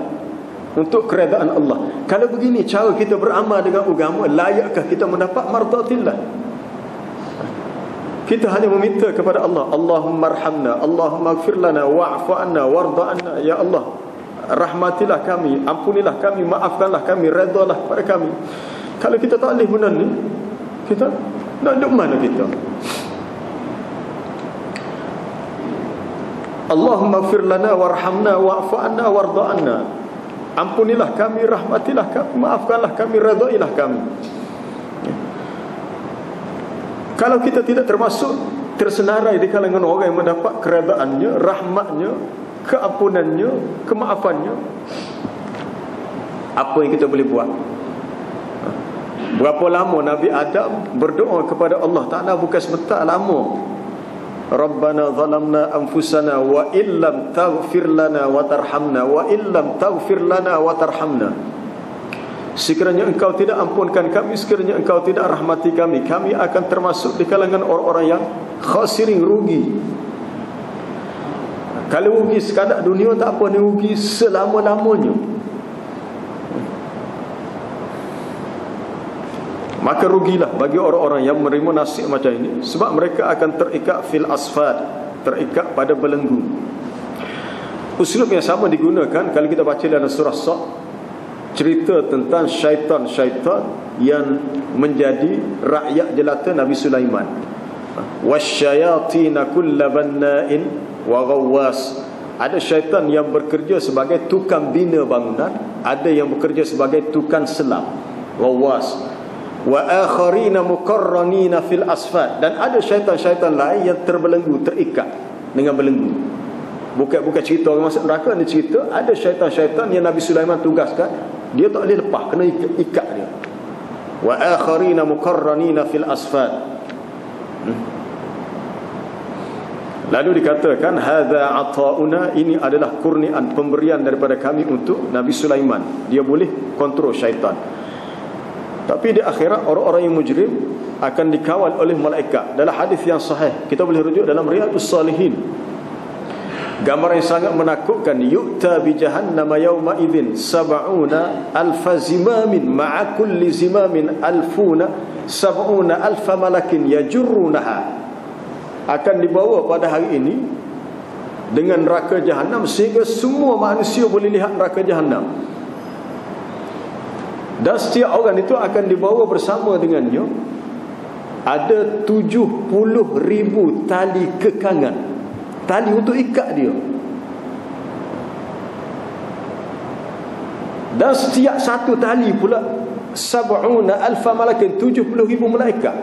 untuk keredaan Allah. Kalau begini cara kita beramal dengan agama, layakkah kita mendapat mardatillah? Kita hanya meminta kepada Allah, Allahumma arhamna, Allahumma ighfir lana wa'fu anna warda anna. Ya Allah, rahmatilah kami, ampunilah kami, maafkanlah kami, redalah kepada kami. Kalau kita tak boleh benda ni, kita nak duduk mana kita? Allahumma ighfir lana warhamna wa'fu anna warda anna. Ampunilah kami, rahmatilah kami, maafkanlah kami, redailah kami. Kalau kita tidak termasuk tersenarai di kalangan orang yang mendapat keredaannya, rahmatnya, keampunannya, kemaafannya, apa yang kita boleh buat? Berapa lama Nabi Adam berdoa kepada Allah Ta'ala? Bukan sebentar, lama. Rabbana zalamna anfusana wa illam taghfir lana wa tarhamna wa illam taghfir lana wa tarhamna. Sekiranya engkau tidak ampunkan kami, sekiranya engkau tidak rahmati kami, kami akan termasuk di kalangan orang-orang yang khasirin, rugi. Kalau rugi sekadar dunia tak apa, ni rugi selama-lamanya. Maka rugilah bagi orang-orang yang menerima nasib macam ini, sebab mereka akan terikat fil asfad, terikat pada belenggu. Uslub yang sama digunakan kalau kita baca dalam surah Sad, cerita tentang syaitan-syaitan yang menjadi rakyat jelata Nabi Sulaiman. Wasyayatina kulla banna'in wa ghawwas. Ada syaitan yang bekerja sebagai tukang bina bangunan, ada yang bekerja sebagai tukang selam, ghawwas. Wa akharina muqarranina fil asfad. Dan ada syaitan-syaitan lain yang terbelenggu, terikat dengan belenggu. Bukan cerita orang masuk neraka, ni cerita ada syaitan-syaitan yang Nabi Sulaiman tugaskan, dia tak boleh lepas, kena ikat dia. Wa akharina muqarranina fil asfad. Lalu dikatakan hadza ata'una, ini adalah kurnian, pemberian daripada kami untuk Nabi Sulaiman. Dia boleh kontrol syaitan. Tapi di akhirat orang-orang yang mujrim akan dikawal oleh malaikat. Dalam hadis yang sahih, kita boleh rujuk dalam Riyadhus Salihin, gambar yang sangat menakutkan. Yu'ta bi jahannama yawma idzin sab'una alfa zimamin ma'a kulli zimamin alfuna sab'una alfa malakin yajurrunaha. Akan dibawa pada hari ini dengan neraka Jahannam, sehingga semua manusia boleh lihat neraka Jahannam. Dan setiap orang itu akan dibawa bersama dengannya ada 70,000 tali kekangan, tali untuk ikat dia. Dan setiap satu tali pula sab'una alfa malakin, 70,000 malaikat.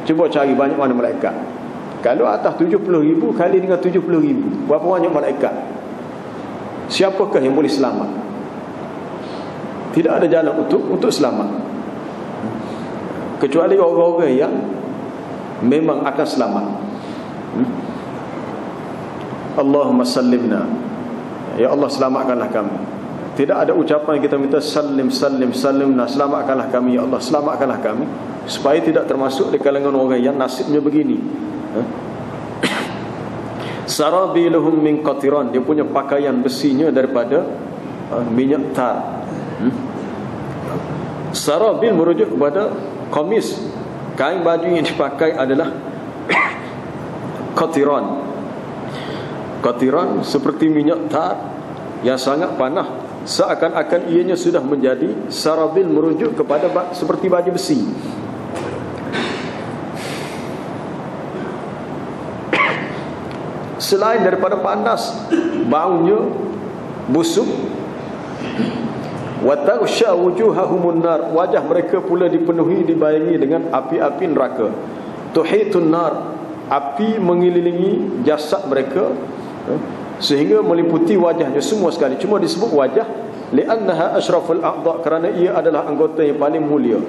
Cuba cari banyak mana malaikat. Kalau atas 70,000 kali dengan 70,000, berapa banyak malaikat? Siapakah yang boleh selamat? Tidak ada jalan untuk selamat, kecuali orang-orang yang memang akan selamat. Allahumma sallimna, ya Allah selamatkanlah kami. Tidak ada ucapan yang kita minta salim salim salimna, selamatkanlah kami ya Allah, selamatkanlah kami, supaya tidak termasuk di kalangan orang yang nasibnya begini. Sarabiluhum min qatiran, dia punya pakaian besinya daripada minyak tar. Sarabil merujuk kepada qamis, kain baju yang dipakai adalah qatiran. Qatiran seperti minyak tar yang sangat panas, seakan-akan ianya sudah menjadi. Sarabil merujuk kepada seperti baju besi. Selain daripada panas, baunya busuk. Wa taghsha wujuhahumun nar, wajah mereka pula dipenuhi, dibayangi dengan api-api neraka. Tuhitun nar, api mengelilingi jasad mereka sehingga meliputi wajahnya semua sekali. Cuma disebut wajah li'annaha asyraful a'dha, kerana ia adalah anggota yang paling mulia.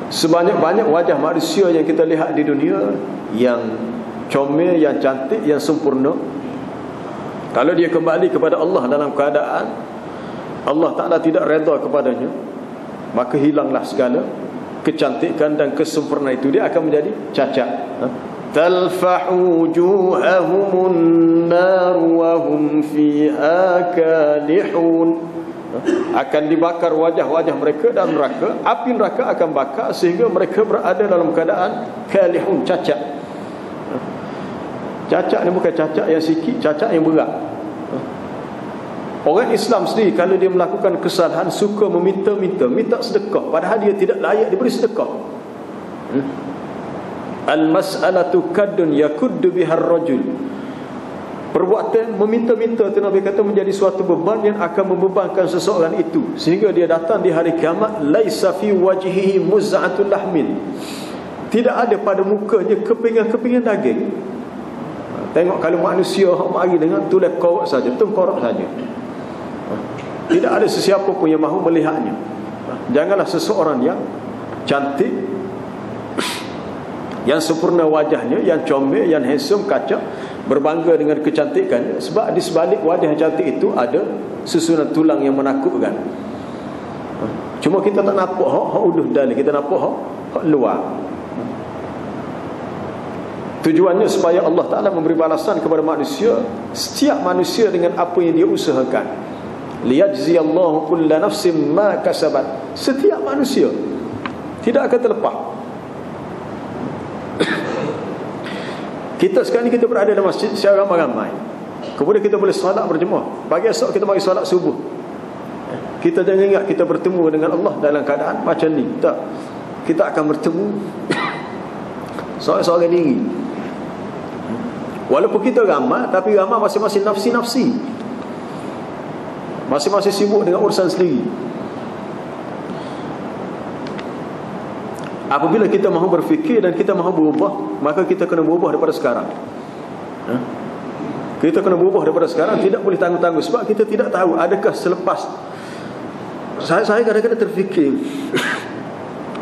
Sebanyak-banyak wajah manusia yang kita lihat di dunia, yang comel, yang cantik, yang sempurna, kalau dia kembali kepada Allah dalam keadaan Allah Ta'ala tidak redha kepadanya, maka hilanglah segala kecantikan dan kesempurnaan itu. Dia akan menjadi cacat. Talfahu wujuhahumun nar wa hum fiha kalihun, akan dibakar wajah-wajah mereka dalam neraka. Api neraka akan bakar sehingga mereka berada dalam keadaan kalihun, cacat. Cacat ni bukan cacat yang sikit, cacat yang berat. Orang Islam sendiri kalau dia melakukan kesalahan suka minta sedekah, padahal dia tidak layak diberi sedekah. Al-mas'alatu kaddun yakuddu bihar rajul, perbuatan meminta-minta itu Nabi kata menjadi suatu beban yang akan membebankan seseorang itu, sehingga dia datang di hari kiamat laisa fi wajhihi muz'atul lahmin, tidak ada pada mukanya kepingan-kepingan daging. Tengok kalau manusia mari dengan tulis korok saja, tengkorak saja, tidak ada sesiapa pun yang mahu melihatnya. Janganlah seseorang yang cantik, yang sempurna wajahnya, yang comel, yang handsome, kacak, berbangga dengan kecantikannya, sebab di sebalik wajah yang cantik itu ada susunan tulang yang menakutkan. Cuma kita tak nampak hak uduh dalam, kita nampak hak luar. Tujuannya supaya Allah Ta'ala memberi balasan kepada manusia, setiap manusia dengan apa yang dia usahakan. liyajziyallahu kulla nafsin ma kasabat. Setiap manusia tidak akan terlepas. Kita sekarang ni kita berada dalam masjid secara ramai-ramai, kemudian kita boleh solat berjemaah. Pagi esok kita bagi solat subuh. Kita jangan ingat kita bertemu dengan Allah dalam keadaan macam ni. Tak. Kita akan bertemu seorang-seorang diri. Walaupun kita ramai, tapi ramai masing-masing nafsi-nafsi, masing-masing sibuk dengan urusan sendiri. Apabila kita mahu berfikir dan kita mahu berubah, maka kita kena berubah daripada sekarang. Kita kena berubah daripada sekarang. Tidak boleh tangguh-tangguh. Sebab kita tidak tahu adakah selepas. Saya kadang-kadang terfikir,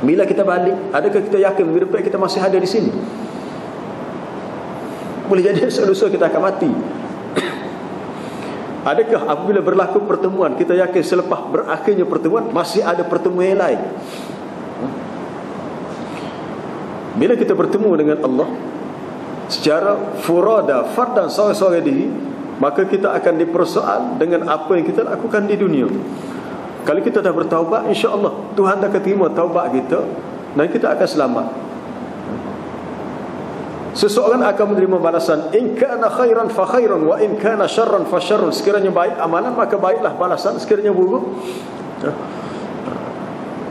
bila kita balik, adakah kita yakin minggu depan kita masih ada di sini? Boleh jadi dosa kita akan mati. Adakah apabila berlaku pertemuan, kita yakin selepas berakhirnya pertemuan masih ada pertemuan yang lain? Bila kita bertemu dengan Allah secara furada, fardan, seorang-seorang diri, maka kita akan dipersoal dengan apa yang kita lakukan di dunia. Kalau kita dah bertaubat, insya-Allah Tuhan akan terima taubat kita dan kita akan selamat. Seseorang akan menerima balasan, in kana khairan fa khairun wa in kana syarran fa syarrun. Sekiranya baik amalan, maka baiklah balasan. Sekiranya buruk,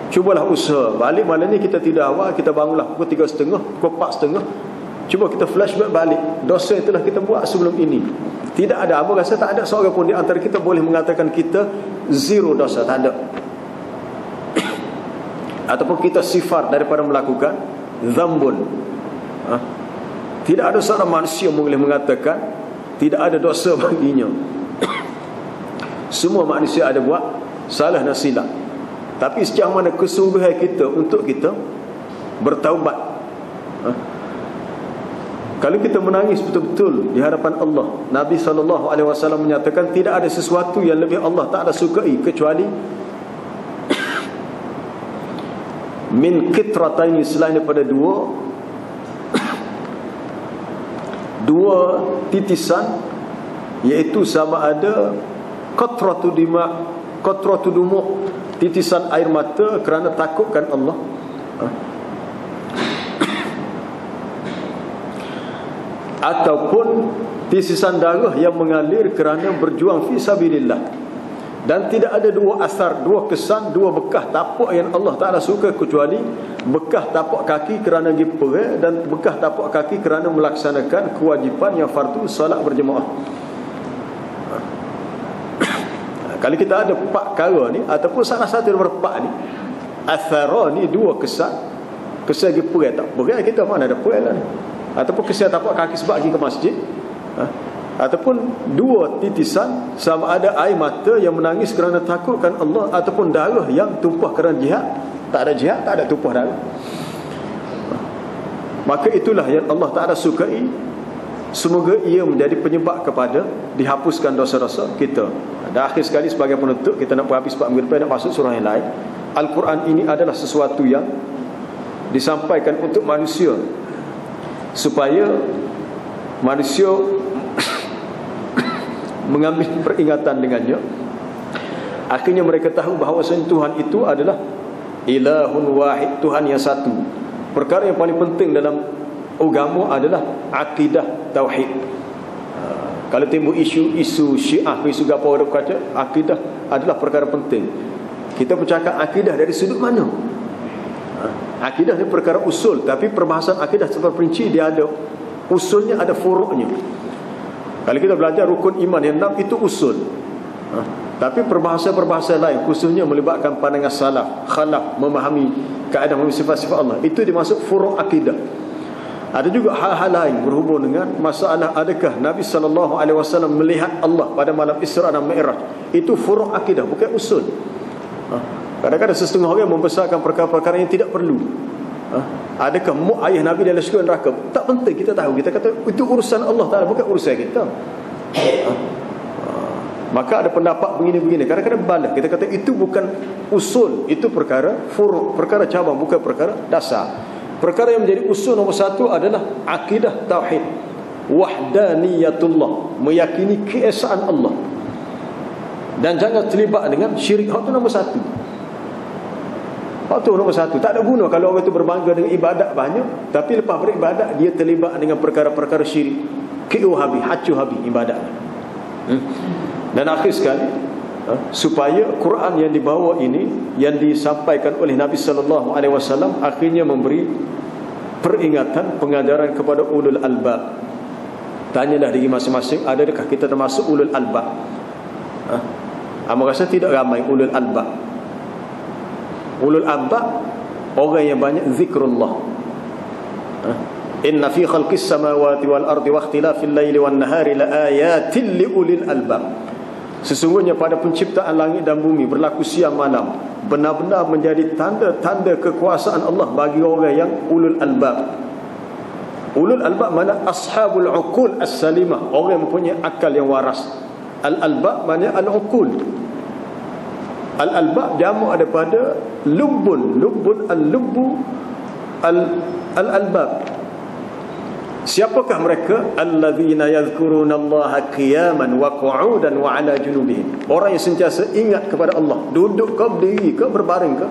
cubalah usaha. Balik malam ni kita tidur awal, kita bangunlah pukul 3.30, pukul 4.30. Cuba kita flashback balik dosa yang telah kita buat sebelum ini. Tidak ada, Abu rasa tak ada seorang pun di antara kita boleh mengatakan kita zero dosa, tak ada. Ataupun kita sifar daripada melakukan zambun. Tidak ada seorang manusia boleh mengatakan tidak ada dosa baginya. Semua manusia ada buat salah dan silap. Tapi sejauh mana kesungguhan kita untuk kita bertaubat. Kalau kita menangis betul-betul di hadapan Allah, Nabi SAW menyatakan tidak ada sesuatu yang lebih Allah tak ada sukai kecuali min kitrataini, selain daripada dua titisan, iaitu sama ada qatratu dima, qatratu dumu, titisan air mata kerana takutkan Allah, ataupun titisan darah yang mengalir kerana berjuang fi sabilillah. Dan tidak ada dua asar, dua kesan, dua bekas tapak yang Allah Ta'ala suka kecuali bekas tapak kaki kerana pergi perang dan bekas tapak kaki kerana melaksanakan kewajipan yang fardu solat berjemaah. Kalau kita ada 4 perkara ni, ataupun salah satu daripada 4 ni, asara ni dua kesan. Kesan pergi perang, tak perang kita mana ada perang lah ni. Ataupun kesan tapak kaki sebab pergi ke masjid, ataupun dua titisan sama ada air mata yang menangis kerana takutkan Allah, ataupun darah yang tumpah kerana jihad. Tak ada jihad, tak ada tumpah darah. Maka itulah yang Allah Ta'ala sukai. Semoga ia menjadi penyebab kepada dihapuskan dosa-dosa kita. Dan akhir sekali sebagai penutup, kita nak berhabis sebab minggu depan nak masuk surah yang lain. Al-Quran ini adalah sesuatu yang disampaikan untuk manusia, supaya manusia mengambil peringatan dengannya. Akhirnya mereka tahu bahawa Tuhan itu adalah ilahun wahid, Tuhan yang satu. Perkara yang paling penting dalam agama adalah akidah tauhid. Kalau timbul isu Syiah, isu gapo orang kata akidah adalah perkara penting. Kita bercakap akidah dari sudut mana? Akidah ni perkara usul, tapi perbahasan akidah secara perinci dia ada usulnya, ada furuknya. Kalau kita belajar rukun iman yang 6 itu usul. Tapi perbahasan-perbahasan lain, khususnya melibatkan pandangan salaf, khalaf, memahami keadaan, memahami sifat-sifat Allah, itu dimasuk furuk akidah. Ada juga hal-hal lain berhubung dengan masalah adakah Nabi SAW melihat Allah pada malam Isra dan Mi'raj. Itu furuk akidah, bukan usul. Kadang-kadang setengah orang membesarkan perkara-perkara yang tidak perlu. Adakah ayah Nabi dalam syurga neraka? Tak penting kita tahu. Kita kata itu urusan Allah Ta'ala, bukan urusan kita. Maka ada pendapat begini-begini, kadang-kadang balas. Kita kata itu bukan usul, itu perkara furuk, perkara cabang, bukan perkara dasar. Perkara yang menjadi usul nombor 1 adalah akidah tauhid, wahdaniyatullah, meyakini keesaan Allah. Dan jangan terlibat dengan syirik. Hak tu nombor satu. Hak tu nombor satu. Tak ada guna kalau orang tu berbangga dengan ibadat banyak, tapi lepas beribadat dia terlibat dengan perkara-perkara syirik. Kiu habis, hacu habis ibadatnya. Dan akhir sekali, supaya Quran yang dibawa ini, yang disampaikan oleh Nabi sallallahu alaihi wasallam, akhirnya memberi peringatan, pengajaran kepada ulul albab. Tanyalah diri masing-masing, adakah kita termasuk ulul albab? Amba rasa tidak ramai ulul albab. Ulul albab orang yang banyak zikrullah. Inna fi khalqis samawati wal ardi wa ikhtilafil laili wan nahari laayatin liulil albab. Sesungguhnya pada penciptaan langit dan bumi, berlaku siang malam, benar-benar menjadi tanda-tanda kekuasaan Allah bagi orang yang ulul albab. Ulul albab mana? Ashabul uqul as-salimah, orang yang mempunyai akal yang waras. Al-albab mana? Al-uqul. Al-albab jamak daripada lubbun. Lubbun al-lubbu al-albab. Siapakah mereka? Alladzina yadhkurunallaha qiyaman wa qu'udan wa 'ala junubihim. Orang yang sentiasa ingat kepada Allah, duduk ke, berdiri ke, berbaring ke.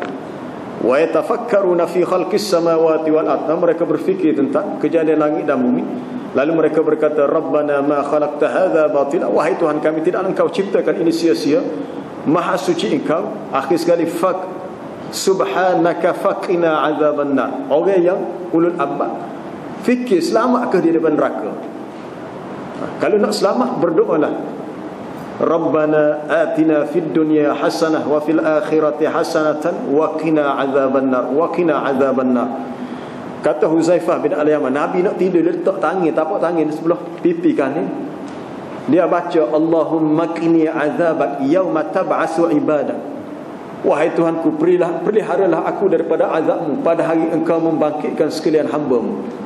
Wa yatafakkaruna fi khalqis samawati wal ardh. Mereka berfikir tentang kejadian langit dan bumi. Lalu mereka berkata, Rabbana ma khalaqta hadza batila. Wahai Tuhan kami, tidak engkau ciptakan ini sia-sia. Maha suci engkau. Akhir sekali, subhanaka faqina azaban nar. Orang yang ulul albab fikir selamat ke dia daripada neraka. Kalau nak selamat, berdoalah, Rabbana atina fid dunya hasanah wa fil akhirati hasanatan wa qina azaban nar, wa qina azaban nar. Kata Huzaifah bin Al-Yaman, Nabi nak tidur, dia letak tangan, tapak tangan di sebelah pipi kanan. Dia baca, Allahumma qini azabak yauma tab'asu ibadak. Wahai Tuhanku, peliharalah aku daripada azabmu pada hari engkau membangkitkan sekalian hamba-Mu.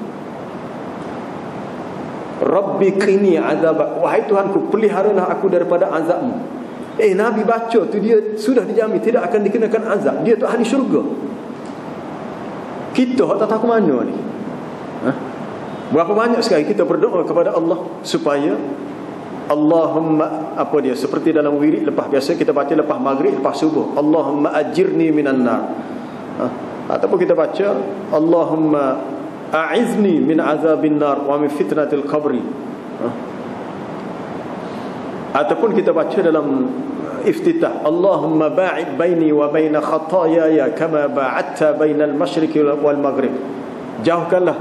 Rabbi qini azabak. Wahai Tuhanku, peliharalah aku daripada azabmu. Nabi baca tu, dia sudah dijamin tidak akan dikenakan azab. Dia tu ahli syurga. Kita tak tahu mana ni. Berapa banyak sekali kita berdoa kepada Allah supaya Allahumma, apa dia, seperti dalam wirid lepas biasa kita baca lepas maghrib, lepas subuh, Allahumma ajirni minan nar. Ataupun kita baca Allahumma a'izni min azabin nar wa min fitnatil qabri. Ataupun kita baca dalam iftitah, Allahumma ba'id baini wa baina khataayaya kama ba'adta bainal masyriqi wal maghrib. Jauhkanlah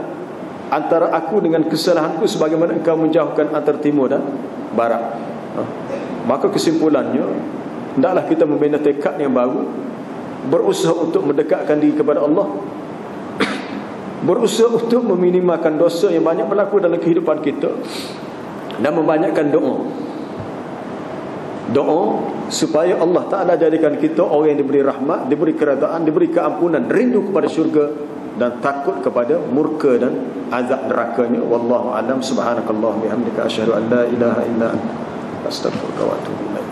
antara aku dengan kesalahanku sebagaimana engkau menjauhkan antara timur dan barat. Maka kesimpulannya, hendaklah kita membina tekad yang baru, berusaha untuk mendekatkan diri kepada Allah, berusaha untuk meminimalkan dosa yang banyak berlaku dalam kehidupan kita, dan membanyakkan doa supaya Allah Ta'ala jadikan kita orang yang diberi rahmat, diberi keredaan, diberi keampunan, rindu kepada syurga dan takut kepada murka dan azab nerakanya. Wallahu a'lam. Subhanakallah bihamdika asyhadu an la ilaha illa anta astaghfiruka wa atubu ilaik.